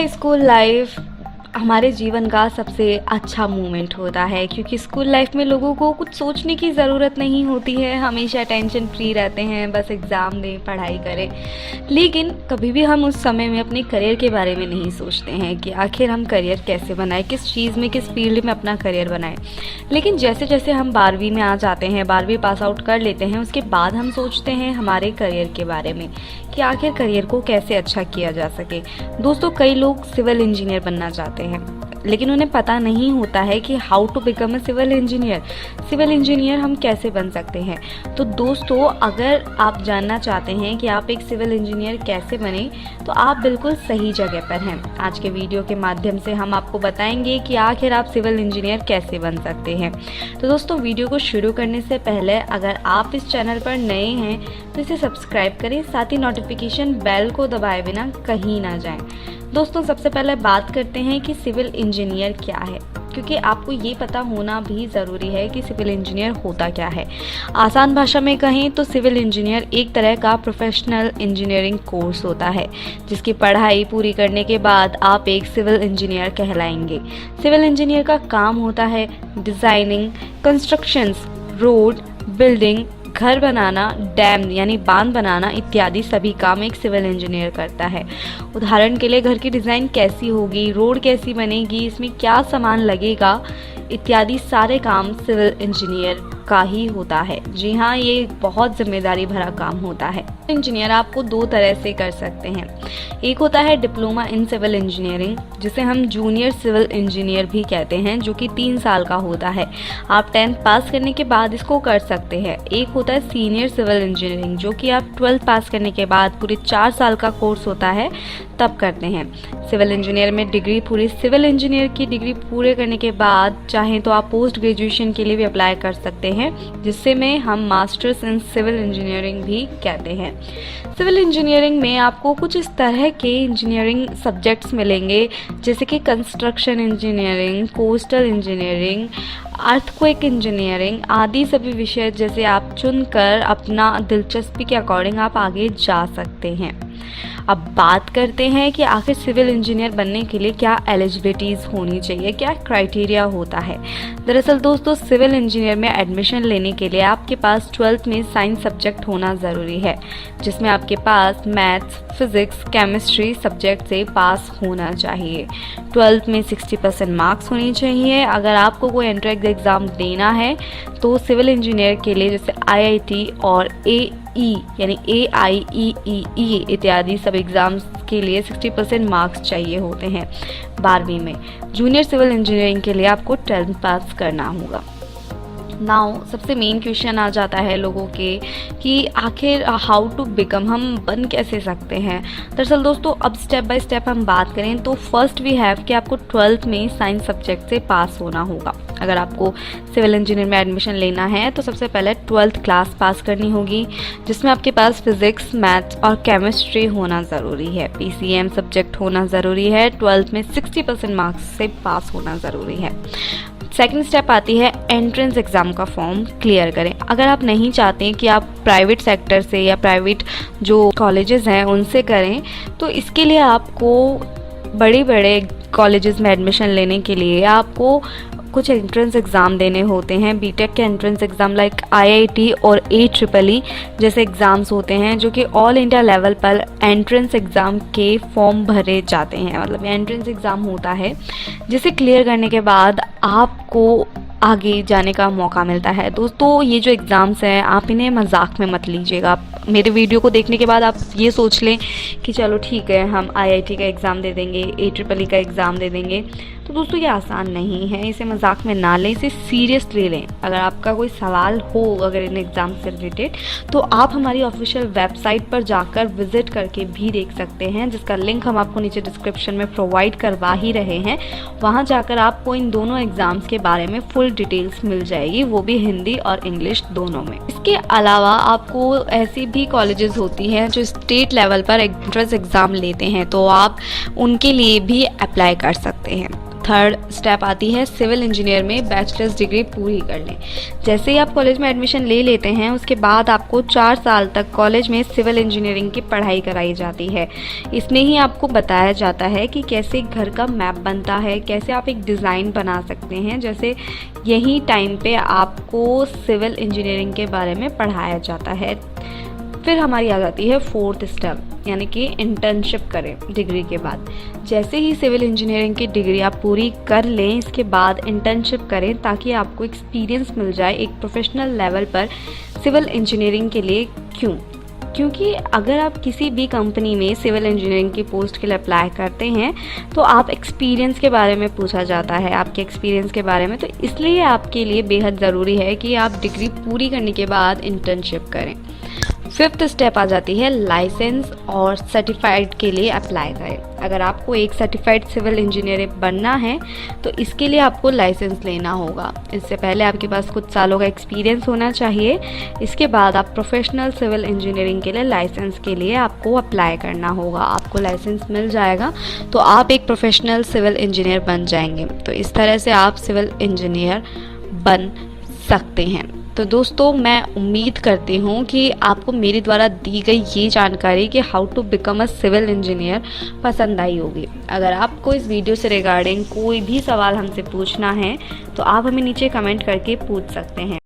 School life हमारे जीवन का सबसे अच्छा मोमेंट होता है, क्योंकि स्कूल लाइफ में लोगों को कुछ सोचने की ज़रूरत नहीं होती है। हमेशा टेंशन फ्री रहते हैं, बस एग्ज़ाम दें, पढ़ाई करें। लेकिन कभी भी हम उस समय में अपने करियर के बारे में नहीं सोचते हैं कि आखिर हम करियर कैसे बनाएं, किस चीज़ में, किस फील्ड में अपना करियर बनाएं। लेकिन जैसे जैसे हम 12वीं में आ जाते हैं, 12वीं पास आउट कर लेते हैं, उसके बाद हम सोचते हैं हमारे करियर के बारे में कि आखिर करियर को कैसे अच्छा किया जा सके। दोस्तों, कई लोग सिविल इंजीनियर बनना चाहते हैं, लेकिन उन्हें पता नहीं होता है कि how to become a civil engineer. Civil engineer हम कैसे बन सकते हैं। तो दोस्तों, अगर आप जानना चाहते हैं कि आप एक सिविल इंजीनियर कैसे बने, तो आप बिल्कुल सही जगह पर हैं। आज के वीडियो के माध्यम से हम आपको बताएंगे कि आखिर आप सिविल इंजीनियर कैसे बन सकते हैं। तो दोस्तों, वीडियो को शुरू करने से पहले अगर आप इस चैनल पर नए हैं तो इसे सब्सक्राइब करें, साथ ही नोटिफिकेशन बेल को दबाए बिना कहीं ना जाएं। दोस्तों, सबसे पहले बात करते हैं कि सिविल इंजीनियर क्या है, क्योंकि आपको ये पता होना भी ज़रूरी है कि सिविल इंजीनियर होता क्या है। आसान भाषा में कहें तो सिविल इंजीनियर एक तरह का प्रोफेशनल इंजीनियरिंग कोर्स होता है, जिसकी पढ़ाई पूरी करने के बाद आप एक सिविल इंजीनियर कहलाएंगे। सिविल इंजीनियर का काम होता है डिज़ाइनिंग, कंस्ट्रक्शंस, रोड, बिल्डिंग, घर बनाना, डैम यानी बांध बनाना इत्यादि सभी काम एक सिविल इंजीनियर करता है। उदाहरण के लिए, घर की डिज़ाइन कैसी होगी, रोड कैसी बनेगी, इसमें क्या सामान लगेगा इत्यादि सारे काम सिविल इंजीनियर का ही होता है। जी हाँ, ये बहुत जिम्मेदारी भरा काम होता है। इंजीनियर आपको दो तरह से कर सकते हैं। एक होता है डिप्लोमा इन सिविल इंजीनियरिंग, जिसे हम जूनियर सिविल इंजीनियर भी कहते हैं, जो कि 3 साल का होता है। आप 10th पास करने के बाद इसको कर सकते हैं। एक होता है सीनियर सिविल इंजीनियरिंग, जो कि आप 12th पास करने के बाद पूरे 4 साल का कोर्स होता है, तब करते हैं। सिविल इंजीनियर में डिग्री, पूरी सिविल इंजीनियर की डिग्री पूरे करने के बाद चाहें तो आप पोस्ट ग्रेजुएशन के लिए भी अप्लाई कर सकते हैं, जिससे में हम मास्टर्स इन सिविल इंजीनियरिंग भी कहते हैं। सिविल इंजीनियरिंग में आपको कुछ इस तरह के इंजीनियरिंग सब्जेक्ट्स मिलेंगे, जैसे कि construction engineering, coastal engineering, earthquake engineering आदि सभी विषय जैसे आप चुनकर अपना दिलचस्पी के अकॉर्डिंग आप आगे जा सकते हैं। अब बात करते हैं कि आखिर सिविल इंजीनियर बनने के लिए क्या एलिजिबिलिटीज़ होनी चाहिए, क्या क्राइटेरिया होता है। दरअसल दोस्तों, सिविल इंजीनियर में एडमिशन लेने के लिए आपके पास 12th में साइंस सब्जेक्ट होना ज़रूरी है, जिसमें आपके पास मैथ्स, फिज़िक्स, केमिस्ट्री सब्जेक्ट से पास होना चाहिए। 12th में 60% मार्क्स होनी चाहिए। अगर आपको कोई एंट्रेंस एग्ज़ाम देना है तो सिविल इंजीनियर के लिए जैसे IIT और AE यानी AIEEE इत्यादि सब एग्ज़ाम्स के लिए 60% मार्क्स चाहिए होते हैं 12वीं में। जूनियर सिविल इंजीनियरिंग के लिए आपको 10th पास करना होगा। नाउ सबसे मेन क्वेश्चन आ जाता है लोगों के कि आखिर हाउ टू बिकम, हम बन कैसे सकते हैं। दरअसल दोस्तों, अब स्टेप बाय स्टेप हम बात करें तो फर्स्ट वी हैव कि आपको 12th में साइंस सब्जेक्ट से पास होना होगा। अगर आपको सिविल इंजीनियर में एडमिशन लेना है तो सबसे पहले 12th क्लास पास करनी होगी, जिसमें आपके पास फिज़िक्स, मैथ्स और केमिस्ट्री होना ज़रूरी है। PCM सब्जेक्ट होना ज़रूरी है। 12th में 60% मार्क्स से पास होना ज़रूरी है। सेकंड स्टेप आती है एंट्रेंस एग्ज़ाम का फॉर्म क्लियर करें। अगर आप नहीं चाहते कि आप प्राइवेट सेक्टर से या प्राइवेट जो कॉलेजेस हैं उनसे करें, तो इसके लिए आपको बड़े बड़े कॉलेजेस में एडमिशन लेने के लिए आपको कुछ एंट्रेंस एग्ज़ाम देने होते हैं। बीटेक के एंट्रेंस एग्ज़ाम लाइक IIT और AEEE जैसे एग्ज़ाम्स होते हैं, जो कि ऑल इंडिया लेवल पर एंट्रेंस एग्ज़ाम के फॉर्म भरे जाते हैं। मतलब एंट्रेंस एग्ज़ाम होता है, जिसे क्लियर करने के बाद आपको आगे जाने का मौका मिलता है। दोस्तों, ये जो एग्ज़ाम्स हैं आप इन्हें मजाक में मत लीजिएगा। मेरे वीडियो को देखने के बाद आप ये सोच लें कि चलो ठीक है, हम IIT का एग्ज़ाम दे देंगे, AEEE का एग्ज़ाम दे देंगे। तो दोस्तों, ये आसान नहीं है, इसे मजाक में ना लें, इसे सीरियसली लें। अगर आपका कोई सवाल हो अगर इन एग्ज़ाम से रिलेटेड, तो आप हमारी ऑफिशियल वेबसाइट पर जाकर विज़िट करके भी देख सकते हैं, जिसका लिंक हम आपको नीचे डिस्क्रिप्शन में प्रोवाइड करवा ही रहे हैं। वहाँ जाकर आपको इन दोनों एग्ज़ाम्स के बारे में फुल डिटेल्स मिल जाएगी, वो भी हिंदी और इंग्लिश दोनों में। इसके अलावा आपको ऐसी भी कॉलेजेस होती हैं जो स्टेट लेवल पर एंट्रेंस एग्ज़ाम लेते हैं, तो आप उनके लिए भी अप्लाई कर सकते हैं। थर्ड स्टेप आती है सिविल इंजीनियर में बैचलर्स डिग्री पूरी कर लें। जैसे ही आप कॉलेज में एडमिशन ले लेते हैं उसके बाद आपको 4 साल तक कॉलेज में सिविल इंजीनियरिंग की पढ़ाई कराई जाती है। इसमें ही आपको बताया जाता है कि कैसे घर का मैप बनता है, कैसे आप एक डिज़ाइन बना सकते हैं। जैसे यही टाइम पे आपको सिविल इंजीनियरिंग के बारे में पढ़ाया जाता है। फिर हमारी आ जाती है फोर्थ स्टेप, यानी कि इंटर्नशिप करें डिग्री के बाद। जैसे ही सिविल इंजीनियरिंग की डिग्री आप पूरी कर लें इसके बाद इंटर्नशिप करें ताकि आपको एक्सपीरियंस मिल जाए एक प्रोफेशनल लेवल पर सिविल इंजीनियरिंग के लिए। क्योंकि अगर आप किसी भी कंपनी में सिविल इंजीनियरिंग की पोस्ट के लिए अप्लाई करते हैं तो आप एक्सपीरियंस के बारे में पूछा जाता है, आपके एक्सपीरियंस के बारे में। तो इसलिए आपके लिए बेहद ज़रूरी है कि आप डिग्री पूरी करने के बाद इंटर्नशिप करें। फिफ्थ स्टेप आ जाती है लाइसेंस और सर्टिफाइड के लिए अप्लाई करें। अगर आपको एक सर्टिफाइड सिविल इंजीनियर बनना है तो इसके लिए आपको लाइसेंस लेना होगा। इससे पहले आपके पास कुछ सालों का एक्सपीरियंस होना चाहिए। इसके बाद आप प्रोफेशनल सिविल इंजीनियरिंग के लिए लाइसेंस के लिए आपको अप्लाई करना होगा। आपको लाइसेंस मिल जाएगा तो आप एक प्रोफेशनल सिविल इंजीनियर बन जाएंगे। तो इस तरह से आप सिविल इंजीनियर बन सकते हैं। तो दोस्तों, मैं उम्मीद करती हूँ कि आपको मेरे द्वारा दी गई ये जानकारी कि how to become a civil engineer पसंद आई होगी। अगर आपको इस वीडियो से रिगार्डिंग कोई भी सवाल हमसे पूछना है तो आप हमें नीचे कमेंट करके पूछ सकते हैं।